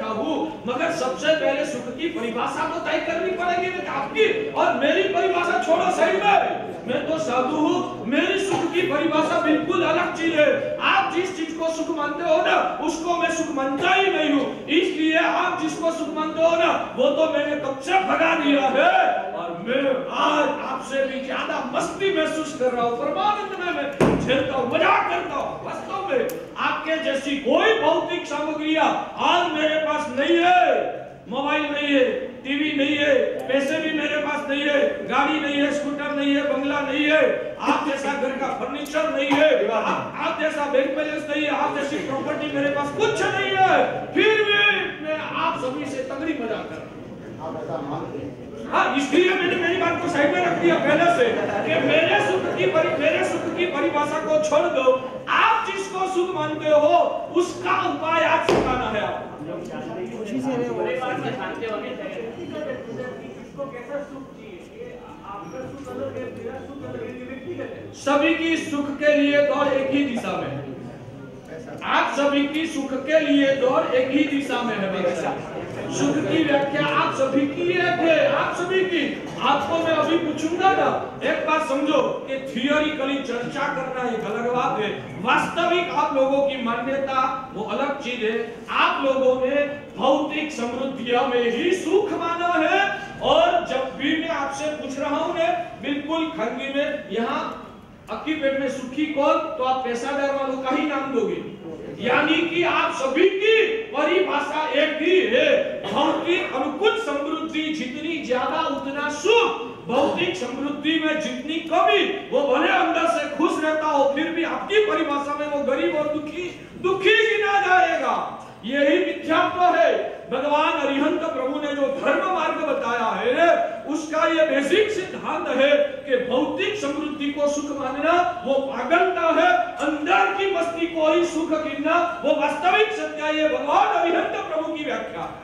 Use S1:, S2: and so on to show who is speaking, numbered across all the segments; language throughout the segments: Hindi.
S1: देता हूँ, मगर सबसे पहले सुख की परिभाषा तो तय करनी पड़ेगी ना, आपकी और मेरी परिभाषा छोड़ो साइड में। मैं तो साधु हूँ, मेरी सुख की परिभाषा बिल्कुल अलग चीज है। आप जिस चीज को सुख मानते हो ना, उसको मैं सुख मानता ही नहीं हूँ। इसलिए आप जिसको सुख मानते हो ना, वो तो मैंने कब से भगा दिया है और मैं आज आपसे भी ज्यादा मस्ती महसूस कर रहा हूँ। परमानंद में मैं झेलता हूँ, मजाक करता हूँ। वास्तव में आपके जैसी कोई भौतिक सामग्रियां आज मेरे पास नहीं है। मोबाइल नहीं है, टीवी नहीं है, पैसे भी मेरे पास नहीं है, गाड़ी नहीं है, स्कूटर नहीं है, बंगला नहीं है, आप जैसा घर का फर्नीचर नहीं है, आप जैसा बैंक बैलेंस नहीं है, आप जैसी प्रॉपर्टी मेरे पास कुछ नहीं है। फिर भी मैं आप सभी से तगड़ी मजाक कर रहा हूं। हाँ, इसलिए मैंने मेरी बात को साइड में रख दिया पहले से कि मेरे सुख की परिभाषा को छोड़ दो। आप जिसको सुख मानते हो उसका उपाय आज सिखाना है आपको। सभी की सुख के लिए दौड़ एक ही दिशा में है। आप सभी की सुख के लिए दौड़ एक ही दिशा में है। सुख की व्याख्या आप सभी की है, आप सभी की। आपको मैं अभी पूछूंगा ना, एक बात समझो कि थियोरिकली चर्चा करना एक अलग बात है, वास्तविक आप लोगों की मान्यता वो अलग चीज है। आप लोगों ने भौतिक समृद्धियों में ही सुख माना है। और जब भी मैं आपसे पूछ रहा हूं ना, बिल्कुल खानगी में यहाँ अक्की पेट में सुखी कौन, तो आप पेशादार वालों का ही नाम दोगे। यानी कि आप सभी की परिभाषा एक ही है। भौतिक अनुकूल समृद्धि जितनी ज्यादा उतना सुख, भौतिक समृद्धि में जितनी कमी, वो भले अंदर से खुश रहता हो फिर भी आपकी परिभाषा में वो गरीब और दुखी गिना जाएगा। यही मिथ्यात्व है। भगवान अरिहंत प्रभु ने जो धर्म मार्ग बताया है, उसका ये बेसिक सिद्धांत है कि भौतिक समृद्धि को सुख मानना वो पागलता है, अंदर की मस्ती को ही सुख गिनना वो वास्तविक सत्य है। ये भगवान अरिहंत प्रभु की व्याख्या है।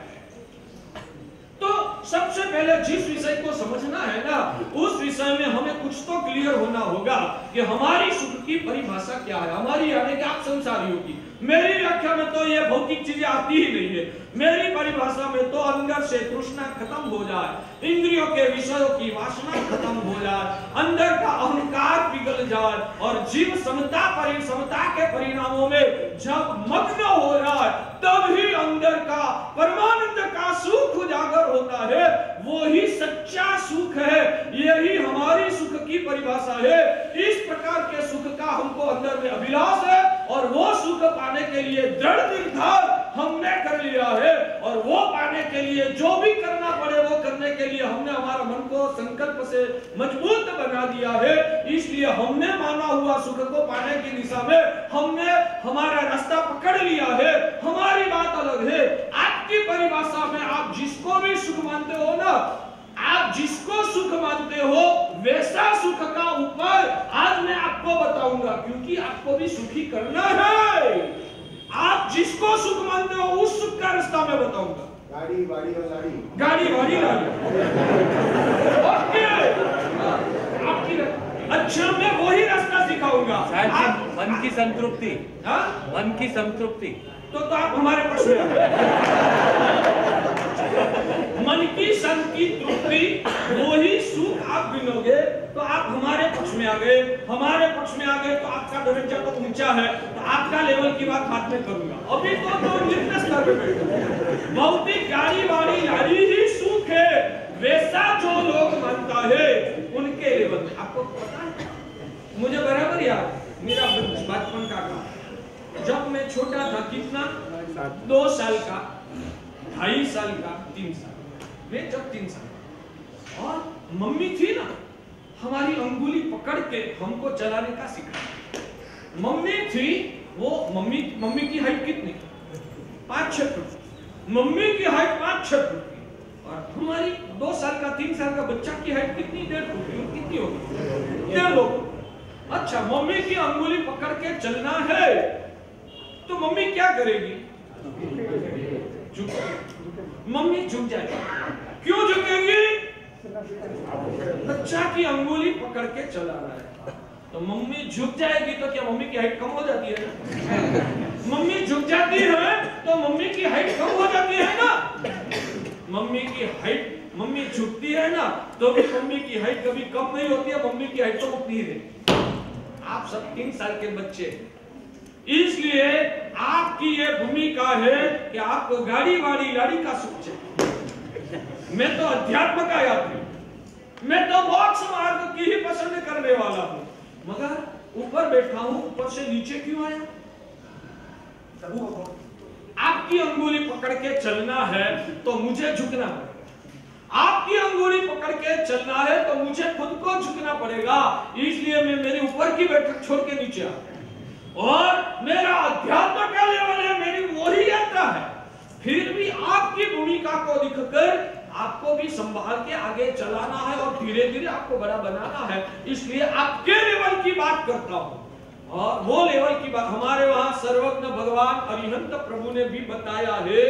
S1: तो सबसे पहले जिस विषय को समझना है ना, उस विषय में हमें कुछ तो क्लियर होना होगा कि हमारी सुख की परिभाषा क्या है। हमारी यानी कि आप संसारियों की। मेरी व्याख्या में तो ये भौतिक चीजें आती ही नहीं है। मेरी परिभाषा में तो अंदर से तृष्णा खत्म हो जाए, इंद्रियों के विषयों की वासना खत्म हो जाए, अंदर का अहंकार पिघल जाए और जीव समता के परिणामों में जब मग्न हो जाए, तब ही अंदर का परमानंद का सुख उजागर होता है। वो ही सच्चा सुख है। यही हमारी सुख की परिभाषा है। इस प्रकार के सुख का हमको अंदर में अभिलाष है और वो सुख पाने के लिए दृढ़ निर्धार हमने कर लिया है। और वो पाने के लिए जो भी करना पड़े वो करने के लिए हमने हमारा मन को संकल्प से मजबूत बना दिया है। इसलिए हमने माना हुआ सुख को पाने की दिशा में हमने हमारा रास्ता पकड़ लिया है। हमारी बात अलग है। आपकी परिभाषा में आप जिसको भी सुख मानते हो ना, आप जिसको सुख मानते हो वैसा सुख का उपाय आज मैं आपको बताऊंगा, क्योंकि आपको भी सुखी करना है। आप जिसको सुख मानते हो उस सुख का रास्ता मैं बताऊंगा। गाड़ी वाड़ी लाड़ी ओके, आपकी अच्छा मैं वही रास्ता सिखाऊंगा।
S2: मन की संतृप्ति, मन की संतृप्ति
S1: तो आप हमारे पक्ष में मन की शांति तृप्ति वही सुख आप गिनोगे तो आप हमारे पक्ष में आ गए। हमारे पक्ष में आ गए तो आपका दर्जा तो ऊंचा है, तो आपका लेवल की बात बाद में करूंगा। अभी तो निम्न स्तर पे बैठो। भौतिक गाड़ी वाड़ी लाड़ी ही सुख है, वैसा जो लोग मानता है उनके लेवल में। आपको पता है, मुझे बराबर याद मेरा बचपन का था। जब मैं छोटा था, कितना 2 साल का, 2.5 साल का, 3 साल, मैं जब 3 साल, और मम्मी थी ना, हमारी अंगुली पकड़ के हमको चलाने का सिखाया। मम्मी थी, वो मम्मी की हाइट कितनी? 5-6 फुट। मम्मी की हाइट 5-6 फुट की, और हमारी 2 साल का 3 साल का बच्चा की हाइट कितनी? 1.5 फुट की। कितनी होगी? 1.5 फुट। अच्छा, मम्मी की अंगुली पकड़ के चलना है तो मम्मी क्या करेगी? मम्मी झुक जाएगी। क्यों झुकेगी? बच्चा की अंगुली पकड़ के चला रहा है तो मम्मी झुक जाएगी तो क्या मम्मी की हाइट कम हो जाती है? मम्मी झुक जाती है तो मम्मी की हाइट कम हो जाती है ना। हैं ना, तो भी मम्मी की हाइट कभी कम नहीं होती है, मम्मी की हाइट तो उतनी ही रहती। आप सब 3 साल के बच्चे, इसलिए आपकी ये भूमिका है कि आपको गाड़ी वाड़ी लाड़ी का सुख चाहिए। मैं तो अध्यात्म का यात्री, मैं तो मोक्ष मार्ग की ही पसंद करने वाला हूं, मगर ऊपर बैठा हूं, ऊपर से नीचे क्यों आया? आपकी अंगुली पकड़ के चलना है तो मुझे झुकना पड़ेगा, आपकी अंगुली पकड़ के चलना है तो मुझे खुद को झुकना पड़ेगा। इसलिए मैं मेरे ऊपर की बैठक छोड़ के नीचे आ, और मेरा अध्यात्म का लेवल है, मेरी वही यात्रा है। फिर भी आपकी भूमिका को दिखकर आपको भी संभाल के आगे चलाना है और धीरे धीरे आपको बड़ा बनाना है। इसलिए आपके लेवल की बात करता हूं, और वो लेवल की बात हमारे वहां सर्वज्ञ भगवान अरिहंत प्रभु ने भी बताया है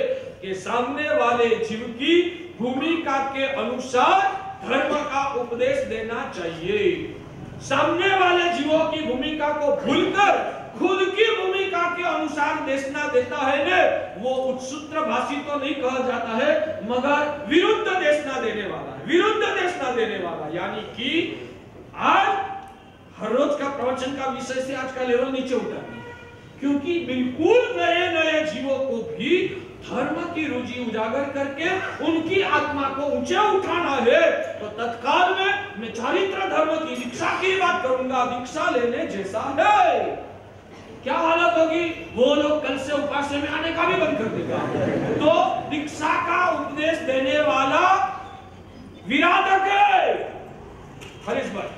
S1: कि सामने वाले जीव की भूमिका के अनुसार धर्म का उपदेश देना चाहिए। सामने वाले जीवों की भूमिका को भूलकर खुद की भूमिका के अनुसार देशना देता है ने, वो उत्सूत्र भाषी तो नहीं कहा जाता है, मगर विरुद्ध देशना देने वाला है, विरुद्ध देशना देने वाला। यानी कि आज हर रोज का प्रवचन का विषय से आज का लेवल नीचे उठा है, क्योंकि बिल्कुल नए नए जीवों को भी धर्म की रुचि उजागर करके उनकी आत्मा को ऊंचे उठाना है। तो तत्काल में मैं चारित्र धर्म की दीक्षा की बात करूंगा। दीक्षा लेने जैसा है, क्या हालत होगी? वो लोग कल से उपासना में आने का भी बंद कर देगा। तो दीक्षा का उपदेश देने वाला विराधक है, हरीश भाई,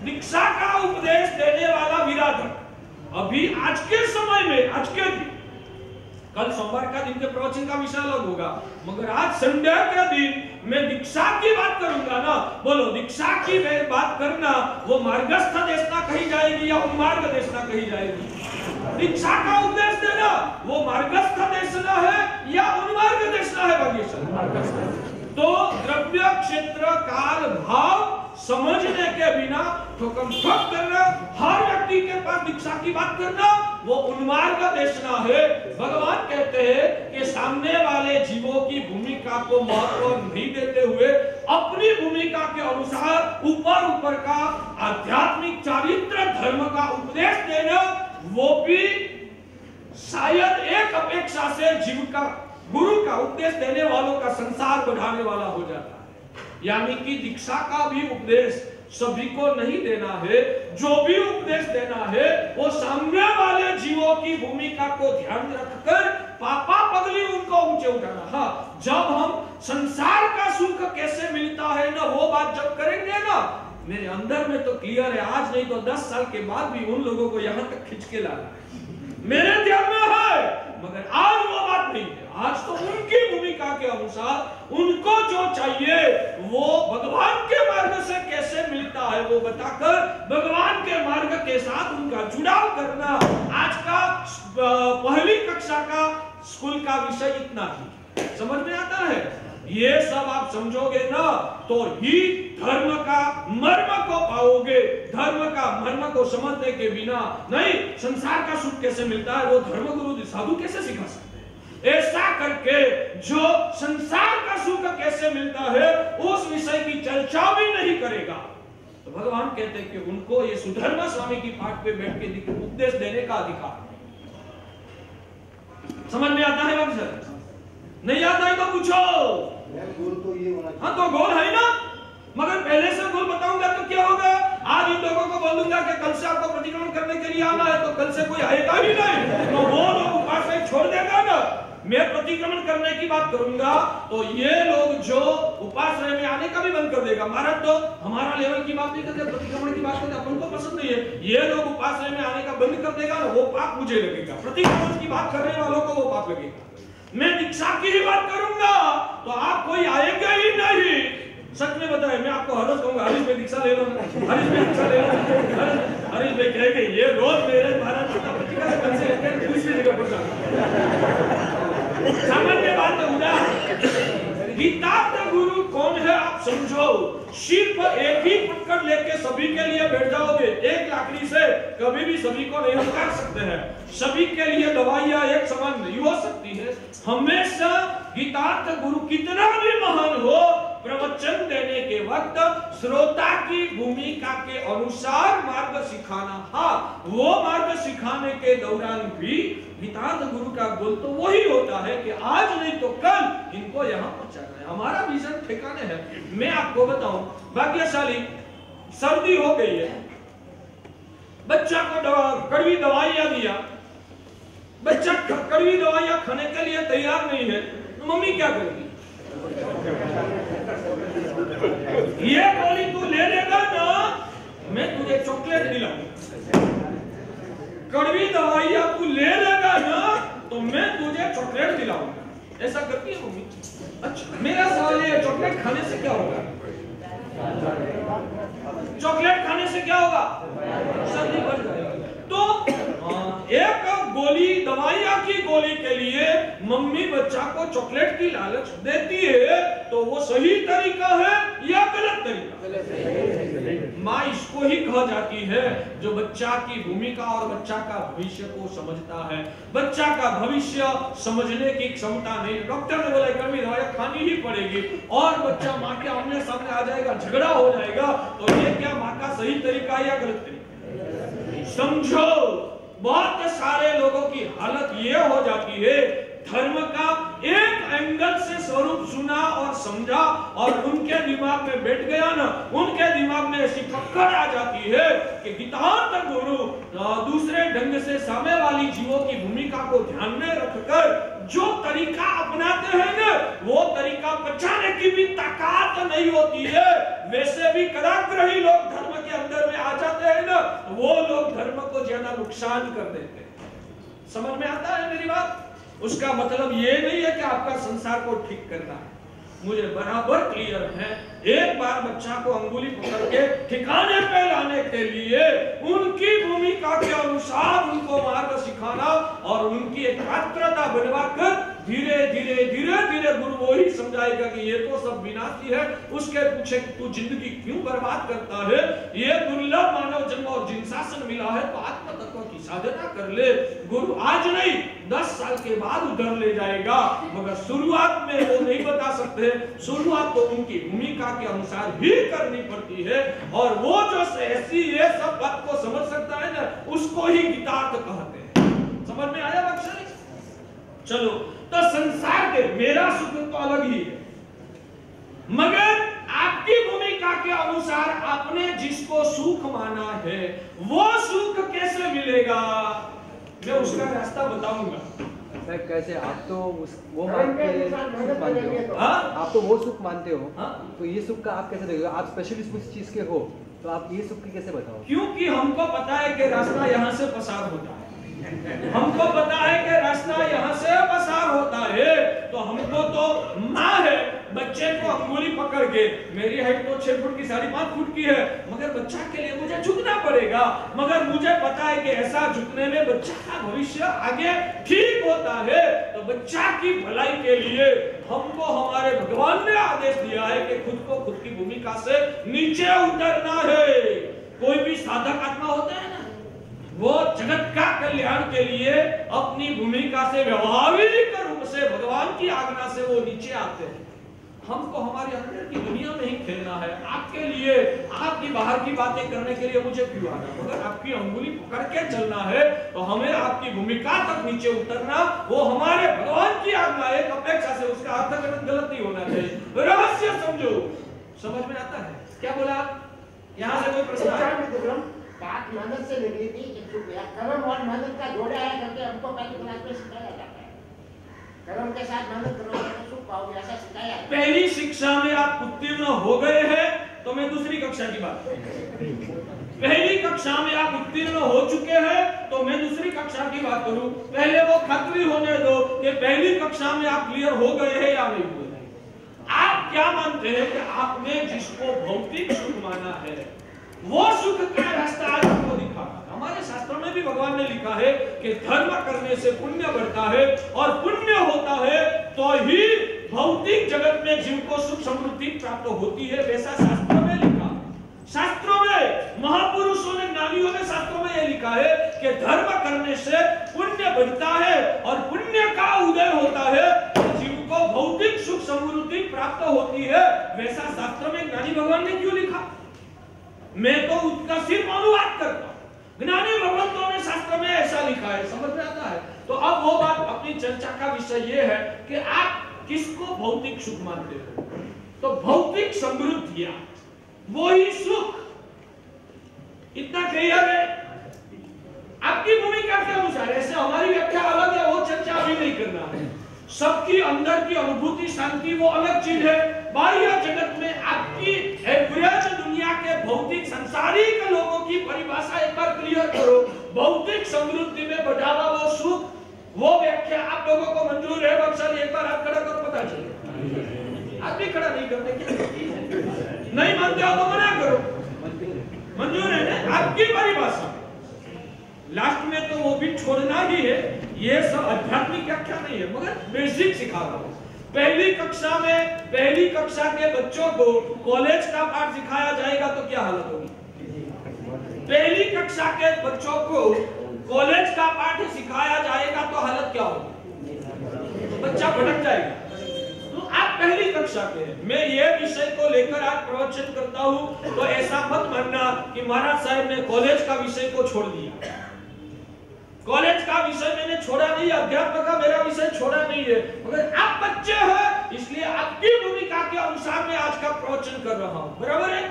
S1: दीक्षा का उपदेश देने वाला विराधक। अभी आज के समय में, आज के दिन, कल सोमवार का दिन के प्रवचन का विषय अलग होगा, मगर आज संडे के दिन मैं दीक्षा की बात करूंगा ना। बोलो, दीक्षा की बात करना वो मार्गस्थ देशना कही जाएगी या उन्मार्ग देशना कही जाएगी? दीक्षा का उपदेश देना वो मार्गस्थ देशना है या उन्मार्ग देशना है? भाग्यशाली। तो द्रव्य क्षेत्र काल भाव समझने के बिना ठोकम ठोक करना, हर व्यक्ति के पास दीक्षा की बात करना, वो उन्मार्ग देशना है। भगवान कहते हैं कि सामने वाले जीवों की भूमिका को महत्व नहीं देते हुए अपनी भूमिका के अनुसार ऊपर ऊपर का आध्यात्मिक चारित्र धर्म का उपदेश देना, वो भी शायद एक अपेक्षा से जीव का, गुरु का, उपदेश देने वालों का संसार बढ़ाने वाला हो जाता है। यानी कि दीक्षा का भी उपदेश सभी को नहीं देना है, जो भी उपदेश देना है वो सामने वाले जीवों की भूमिका को ध्यान रखकर पापा पगली उनको ऊंचे उठाना। हाँ, जब हम संसार का सुख कैसे मिलता है ना, वो बात जब करेंगे ना, मेरे अंदर में तो क्लियर है, आज नहीं तो 10 साल के बाद भी उन लोगों को यहां तक खींच के लाना है, मेरे ध्यान में है। मगर आज वो बात नहीं है, आज तो उनकी भूमिका के अनुसार उनको जो चाहिए वो भगवान के मार्ग से कैसे मिलता है वो बताकर भगवान के मार्ग के साथ उनका जुड़ाव करना। आज का पहली कक्षा का स्कूल का विषय इतना ही समझ में आता है। ये सब आप समझोगे ना तो ही धर्म का मर्म को पाओगे। धर्म का मर्म को समझने के बिना नहीं, संसार का सुख कैसे मिलता है वो धर्म गुरु साधु कैसे सिखा सकते हैं? ऐसा करके जो संसार का सुख कैसे मिलता है उस विषय की चर्चा भी नहीं करेगा, तो भगवान कहते हैं कि उनको ये सुधर्मा स्वामी की पाठ पे बैठ के उपदेश देने का अधिकार समझ में आता है? बाबू सर नहीं आता है तो पूछो।
S3: गोल तो ये होना चाहिए।
S1: हाँ तो गोल है ना, मगर पहले से गोल बताऊंगा तो क्या होगा? आज इन लोगों को बोलूंगा कि कल से आपको प्रतिक्रमण करने के लिए आना है, तो कल से कोई आएगा ही नहीं, तो वो लोग उपासना छोड़ देगा ना। मैं प्रतिक्रमण करने की बात करूंगा तो ये लोग जो उपासना में आने का भी बंद कर देगा। महाराज तो हमारा लेवल की बात नहीं करते, प्रतिक्रमण की बात करते, अपन को पसंद नहीं है। ये लोग उपासना में आने का बंद कर देगा ना, वो पाप मुझे लगेगा। प्रतिक्रमण की बात करने वालों को वो पाप लगेगा। मैं दीक्षा की ही बात करूंगा तो आप कोई आएगा ही नहीं। सच में बताए, मैं आपको हर रोज कहूंगा हरीश भाई दीक्षा ले लो, हरीश भाई दीक्षा ले लो, हरीश भाई कहेंगे ये रोज मेरे महाराज का प्रतिक्रमण कल से लेकर दूसरी जगह पर जाना। सामान्य बात है। उदाहरण गीतार्थ गुरु कौन है आप समझो। सिर्फ एक ही पकड़ लेके सभी के लिए बैठ जाओगे, एक लाकड़ी से कभी भी सभी को नहीं उतार सकते हैं। सभी के लिए दवाइयां एक समान नहीं हो सकती है। हमेशा गीतार्थ गुरु कितना भी महान हो, प्रवचन देने के वक्त श्रोता की भूमिका के अनुसार मार्ग सिखाना। हाँ, वो मार्ग सिखाने के दौरान भी गीतार्थ गुरु का गोल तो वही होता है कि आज नहीं तो कल इनको यहाँ पहुंचाना है। हमारा विजन ठिकाने है। मैं आपको बताऊं, भाग्यशाली सर्दी हो गई है, बच्चा को कड़वी दवाइयां दिया, बच्चा कड़वी दवाइयां खाने के लिए तैयार नहीं है, तो मम्मी क्या करेगी? ये गोली तू ले लेगा ना, मैं तुझे चॉकलेट दिलाऊंगा। कड़वी दवाइयां तू ले लेगा ना, तो मैं तुझे चॉकलेट दिलाऊंगा। ऐसा करती है मम्मी। अच्छा, मेरा सवाल है, चॉकलेट खाने से क्या होगा? चॉकलेट खाने से क्या होगा? सर्दी बढ़ जाएगी। तो एक गोली, दवाइयां की गोली के लिए मम्मी बच्चा को चॉकलेट की लालच देती है, तो वो सही तरीका है या गलत तरीका? माँ इसको ही कहा जाती है जो बच्चा की भूमिका और बच्चा का भविष्य को समझता है। बच्चा का भविष्य समझने की क्षमता नहीं। डॉक्टर ने बोला कड़वी दवाइयां खानी ही पड़ेगी और बच्चा माँ के आमने सामने आ जाएगा, झगड़ा हो जाएगा, तो ये क्या माँ का सही तरीका या गलत तरीका? समझो, बहुत सारे लोगों की हालत ये हो जाती है, धर्म का एक एंगल से स्वरूप सुना और समझा और उनके दिमाग में बैठ गया ना, उनके दिमाग में ऐसी पकड़ आ जाती है कि गीतार्थ गुरु दूसरे ढंग से सामने वाली जीवों की भूमिका को ध्यान में रखकर जो तरीका अपनाते हैं ना, वो तरीका बचाने की भी ताकत नहीं होती है। वैसे भी कराग्रही लोग धर्म के अंदर में आ जाते हैं ना, वो लोग धर्म को ज्यादा नुकसान कर देते हैं। समझ में आता है मेरी बात? उसका मतलब ये नहीं है कि आपका संसार को ठीक करना है, मुझे बराबर क्लियर है। एक बार बच्चा को अंगुली पकड़ के ठिकाने पे लाने के लिए उनकी भूमिका के अनुसार उनको मार्ग सिखाना और उनकी एकाग्रता बनवाकर धीरे धीरे धीरे धीरे गुरु वो ही समझाएगा कि ये तो सब विनाशी है, उसके पीछे तू जिंदगी क्यों बर्बाद करता है? ये दुर्लभ मानव जन्म और जिन शासन मिला है तो आत्म तत्व की साधना कर ले। गुरु आज नहीं 10 साल के बाद उधर ले जाएगा, मगर शुरुआत में वो नहीं बता सकते। शुरुआत तो उनकी भूमिका के अनुसार ही करनी पड़ती है और वो जो ऐसी ये सब बात को समझ सकता है ना, उसको ही गीतार्थ कहते हैं। समझ में आया बच्चा? चलो, तो संसार के मेरा सुख तो अलग ही है, मगर आपकी भूमिका के अनुसार आपने जिसको सुख माना है वो सुख कैसे मिलेगा, मैं उसका रास्ता बताऊंगा।
S4: सर कैसे? आप तो वो मानते हो, आप तो वो सुख मानते हो, तो ये सुख का आप कैसे देखोगे? आप स्पेशलिस्ट उस चीज के हो, तो आप ये सुख की कैसे बताओ?
S1: क्योंकि हमको पता है कि रास्ता यहाँ से पसार होता है, हमको पता है कि रास्ता यहाँ से पसार होता है, तो हमको तो माँ है, बच्चे को अंगुली पकड़ के, मेरी हाइट तो 6 फुट की 5.5 फुट की है, मगर बच्चा के लिए मुझे झुकना पड़ेगा, मगर मुझे पता है कि ऐसा झुकने में बच्चा का भविष्य आगे ठीक होता है। तो बच्चा की भलाई के लिए हमको हमारे भगवान ने आदेश दिया है कि खुद को खुद की भूमिका से नीचे उतरना है। कोई भी साधक आत्मा होता है ना, वो जगत का कल्याण के लिए अपनी भूमिका से व्यवहारिक रूप से भगवान की आज्ञा से वो नीचे आते हैं। हमको हमारे अंदर की दुनिया में ही खेलना है। आपके लिए आपकी बाहर की बातें करने के लिए मुझे क्यों आना? अगर आपकी अंगुली पकड़ के चलना है तो हमें आपकी भूमिका तक नीचे उतरना, वो हमारे भगवान की आज्ञा है। अपेक्षा से उसका अर्थ गलत नहीं होना चाहिए। रहस्य समझो, समझ में आता है क्या बोला? यहाँ से कोई प्रश्न?
S5: बात मेहनत से लगी थी, कर्म और मेहनत का जोड़ा है करके हमको पहली क्लास में सिखाया जाता है। कर्म के साथ मेहनत करोगे तो सुख पाओगे, ऐसा सिखाया है।
S1: पहली शिक्षा में आप उत्तीर्ण हो गए हैं तो मैं दूसरी कक्षा की बात पहली कक्षा में आप उत्तीर्ण हो चुके हैं तो मैं दूसरी कक्षा की बात करूं। पहले वो खातरी होने दो कि पहली कक्षा में आप क्लियर हो गए हैं या नहीं हुए। आप क्या मानते हैं कि आपने जिसको भौतिक सुख माना है वो सुख का रास्ता आज आपको दिखा। हमारे शास्त्रों में भी भगवान ने लिखा है कि धर्म करने से पुण्य बढ़ता है और पुण्य होता है तो ही भौतिक जगत में जिनको सुख समृद्धि प्राप्त होती है, वैसा शास्त्रों में लिखा। शास्त्रों में महापुरुषों ने, ज्ञानियों ने शास्त्रों में यह लिखा है कि धर्म करने से पुण्य बढ़ता है और पुण्य का उदय होता है, जिनको भौतिक सुख समृद्धि प्राप्त होती है, वैसा शास्त्र में ज्ञानी भगवान ने क्यों लिखा? मैं तो उसका सिर्फ अनुवाद करता हूं, ज्ञानी भगवंतों ने शास्त्र में ऐसा लिखा है, समझ में आता है। तो अब वो बात, अपनी चर्चा का विषय ये है कि आप किसको भौतिक सुख मानते हो? तो भौतिक समृद्धियां वो ही सुख, इतना क्लियर है आपकी भूमिका के अनुसार। ऐसे हमारी व्याख्या अलग है, वो चर्चा अभी नहीं करना है। सबकी अंदर की अनुभूति शांति वो अलग चीज है। बाह्य जगत में आपकी एवरेज दुनिया के भौतिक संसारिक लोगों की परिभाषा एक बार क्लियर करो। भौतिक समृद्धि में बढ़ावा वो सुख, वो व्याख्या आप लोगों को मंजूर है? बक्सर एक बार आप खड़ा करो, पता चले। आप भी खड़ा नहीं करते क्या? नहीं मानते हो तो मना करो। मंजूर है ना आपकी परिभाषा? लास्ट में तो वो भी छोड़ना ही है। ये सब आध्यात्मिक व्याख्या नहीं है, मगर बेसिक सिखा रहा हूं। पहली कक्षा के बच्चों को कॉलेज का पाठ सिखाया जाएगा तो क्या हालत होगी? पहली कक्षा के बच्चों को कॉलेज का पाठ सिखाया जाएगा तो हालत क्या होगी? बच्चा भटक जाएगा। तो आप पहली कक्षा के हैं, मैं ये विषय को लेकर आज प्रवचन करता हूं, तो ऐसा मत मानना कि महाराज साहब ने कॉलेज का विषय को छोड़ दिया। कॉलेज का विषय मैंने छोड़ा नहीं, अध्यात्म का मेरा विषय छोड़ा नहीं है, मगर आप बच्चे हैं, इसलिए आपकी भूमिका के अनुसार मैं आज का प्रवचन कर रहा हूं, बराबर है?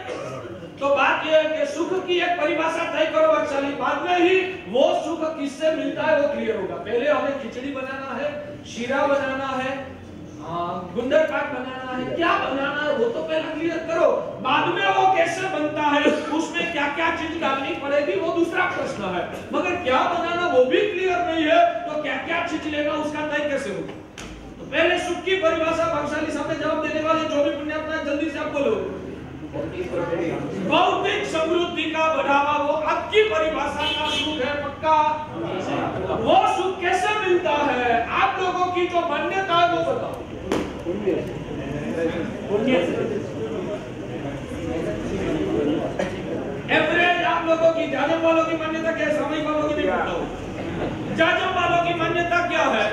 S1: तो बात यह है कि सुख की एक परिभाषा तय करो वत्सली, बाद में ही वो सुख किससे मिलता है वो क्लियर होगा। पहले हमें खिचड़ी बनाना है, शीरा बनाना है, गुंदर पाक बनाना है, क्या बनाना है वो तो पहले क्लियर करो। बाद में वो कैसे बनता है, उसमें क्या क्या चीज डालनी पड़ेगी वो दूसरा प्रश्न है, मगर क्या बनाना वो भी क्लियर नहीं है, तो क्या क्या चीज लेना उसका तय कैसे होगा? तो पहले सुख की परिभाषा भागशाली सामने जवाब देने वाले जो भी पुण्यात्मा है, जल्दी से आप बोलो। भौतिक समृद्धि का बढ़ावा वो आपकी परिभाषा का सुख है, पक्का? वो सुख कैसे मिलता है? आप लोगों की जो मान्यता है वो बताओ। एवरेज आप लोगों की, जाजम वालों की मान्यता क्या है? सामयिक वालों की नहीं बताओ। जाजम वालों की मान्यता क्या है?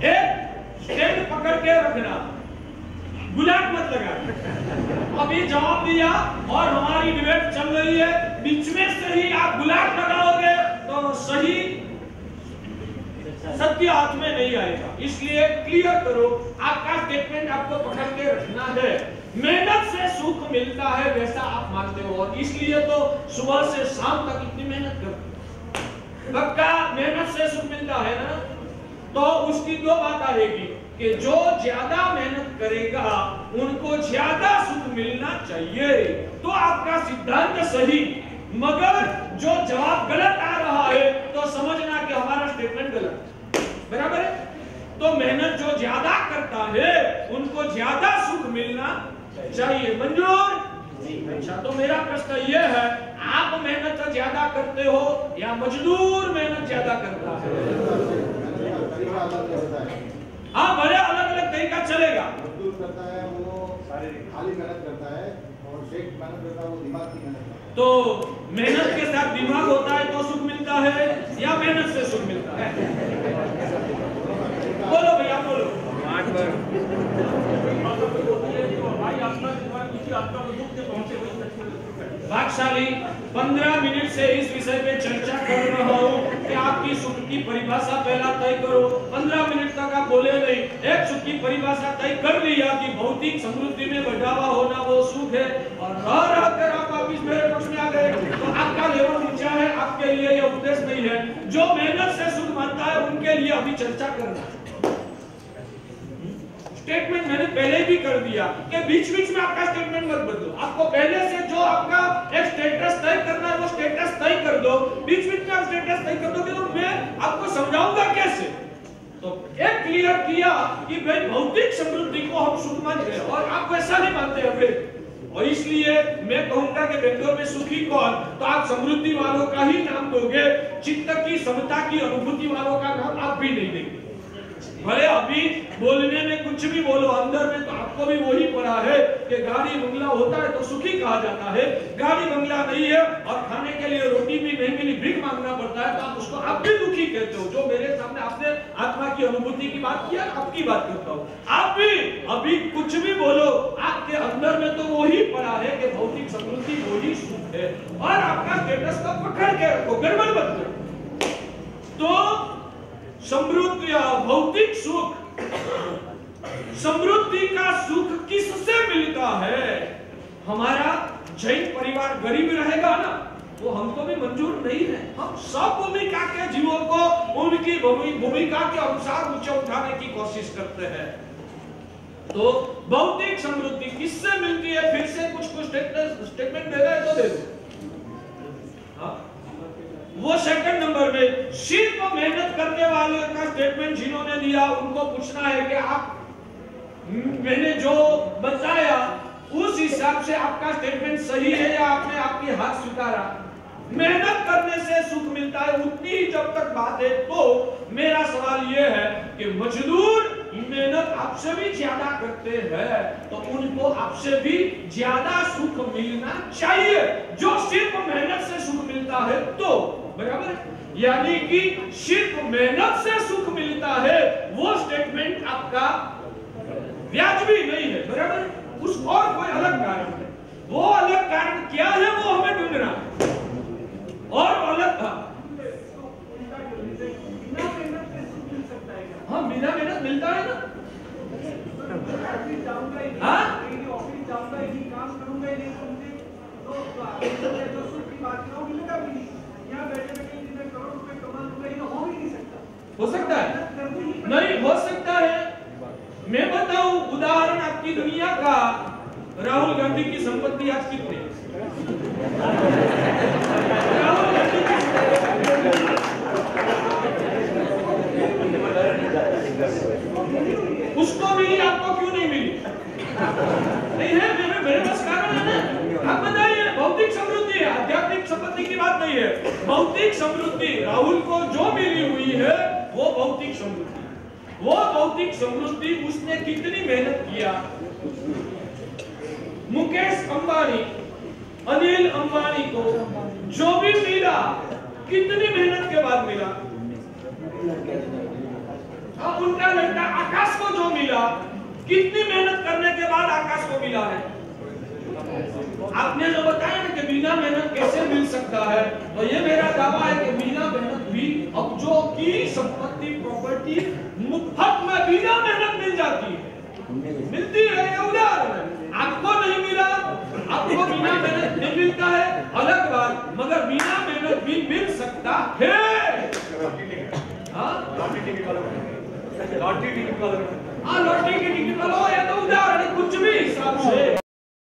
S1: एक स्टैंड पकड़ के रखना, गुलाट मत लगा। अभी जवाब दिया और हमारी डिबेट चल रही है, बीच में से ही आप गुलाट लगाओगे तो सही सत्य हाथ में नहीं आएगा। इसलिए क्लियर करो, आपका स्टेटमेंट आपको पकड़ के रखना है। मेहनत से सुख मिलता है वैसा आप मानते हो, और इसलिए तो सुबह से शाम तक इतनी मेहनत करते हो। पक्का मेहनत से सुख मिलता है ना? तो उसकी दो बात आएगी कि जो ज्यादा मेहनत करेगा उनको ज्यादा सुख मिलना चाहिए, तो आपका सिद्धांत सही, मगर जो जवाब गलत आ रहा है तो समझना कि हमारा स्टेटमेंट गलत, बराबर है? तो मेहनत जो ज्यादा करता है उनको ज्यादा सुख मिलना चाहिए। मंजूर? अच्छा, तो मेरा प्रश्न यह है, आप मेहनत ज्यादा करते हो या मजदूर मेहनत ज्यादा करता है? हाँ, बड़े अलग अलग तरीका चलेगा।
S3: मजदूर करता है वो खाली मेहनत करता है, और शेख मेहनत करता है वो दिमाग की मेहनत करता है।
S1: तो मेहनत के साथ दिमाग होता है तो सुख मिलता है या मेहनत से सुख मिलता है? बोलो भैया, बोलो। भागशाली 15 मिनट से इस विषय पे चर्चा कर रहा हूँ कि आपकी सुख की परिभाषा पहला तय करो। 15 मिनट तक आप बोले नहीं, एक सुख की परिभाषा तय कर लिया कि भौतिक समृद्धि में बढ़ावा होना वो सुख है, और रह कर आप वापिस मेरे पक्ष में आ गए, तो आपका लेवल ऊंचा है, आपके लिए यह उपदेश नहीं है। जो मेहनत से सुख मानता है उनके लिए अभी चर्चा करना है। स्टेटमेंट मैंने पहले भी कर दिया कि बीच बीच में आपका स्टेटमेंट मत बदलो। आपको पहले से जो आपका एक स्टेटस तय करना है वो स्टेटस तय कर दो, बीच बीच में आप स्टेटस तय कर दोगे तो मैं आपको समझाऊंगा कैसे। तो एक क्लियर किया कि भाई भौतिक समृद्धि को हम सुख मानते हैं और आप वैसा नहीं मानते हैं फिर, और इसलिए मैं कहूंगा कि बेंगलोर में सुखी कौन, तो आप समृद्धि वालों का ही नाम दोगे, चित्त की समता की अनुभूति वालों का नाम आप भी नहीं देंगे। भले अभी बोलने में कुछ भी बोलो, अंदर में तो आपको भी वही पड़ा है कि गाड़ी बंगला होता है तो सुखी कहा जाता है, गाड़ी बंगला नहीं है और खाने के लिए रोटी भी नहीं मिली, भीख मांगना पड़ता है तो आप उसको आप भी दुखी कहते हो। जो मेरे सामने आपने आत्मा की अनुभूति की बात किया, आपकी बात करता हूँ। आप भी अभी कुछ भी बोलो, आपके अंदर में तो वही पड़ा है कि भौतिक समृद्धि वही सुख है और आपका स्टेटस को पकड़ के रखो, गड़बड़ मत करो। तो समृद्धि या भौतिक सुख, समृद्धि का सुख किससे मिलता है? हमारा जैन परिवार गरीब रहेगा ना, वो हमको भी मंजूर नहीं है। हम सब भूमिका के जीवों को उनकी भूमिका के अनुसार ऊंचे उठाने की कोशिश करते हैं। तो भौतिक समृद्धि किससे मिलती है? फिर से कुछ स्टेटमेंट दे रहे तो दे दो। वो सेकंड नंबर में सिर्फ मेहनत करने वाले का स्टेटमेंट जिन्होंने दिया उनको पूछना है कि आप, मैंने जो बताया उस हिसाब से आपका स्टेटमेंट सही है या आपने आपकी हाथ स्वीकारा? मेहनत करने से सुख मिलता है उतनी ही जब तक बात है, तो मेरा सवाल यह है कि मजदूर मेहनत आपसे भी ज्यादा करते हैं तो उनको आपसे भी ज्यादा सुख मिलना चाहिए। जो सिर्फ मेहनत से सुख मिलता है तो बराबर है, यानी कि सिर्फ मेहनत से सुख मिलता है, वो स्टेटमेंट आपका व्याजबी नहीं है, बराबर है। उस और कोई अलग कारण है, वो अलग कारण क्या है वो हमें ढूंढना है। और अलग था, हाँ बिना मेहनत मिलता है ना। हाँ हो सकता है, नहीं हो सकता है। मैं बताऊं उदाहरण आपकी दुनिया का, राहुल गांधी की संपत्ति आज कितनी? राहुल गांधी की उसको मिली, आपको क्यों नहीं मिली? नहीं है, मेरे पास कारण है ना। आप बताइए, भौतिक समृद्धि है, आध्यात्मिक संपत्ति की बात नहीं है। भौतिक समृद्धि राहुल को जो मिली हुई है वो भौतिक समृद्धि, वो भौतिक समृद्धि उसने कितनी मेहनत किया। मुकेश अंबानी, अनिल अंबानी को जो भी मिला कितनी मेहनत के बाद मिला? उनका लड़का आकाश को जो मिला कितनी मेहनत करने के बाद आकाश को मिला है? आपने जो बताया ना कि बिना मेहनत कैसे मिल सकता है, तो ये मेरा दावा है कि बिना मेहनत भी अब जो की संपत्ति प्रॉपर्टी मुफ्त में बिना मेहनत मिल जाती है, मिलती है। उदाहरण है, आपको नहीं मिला, आपको बिना मेहनत नहीं मिलता है अलग बात, मगर बिना मेहनत भी मिल सकता है। Lottery ticket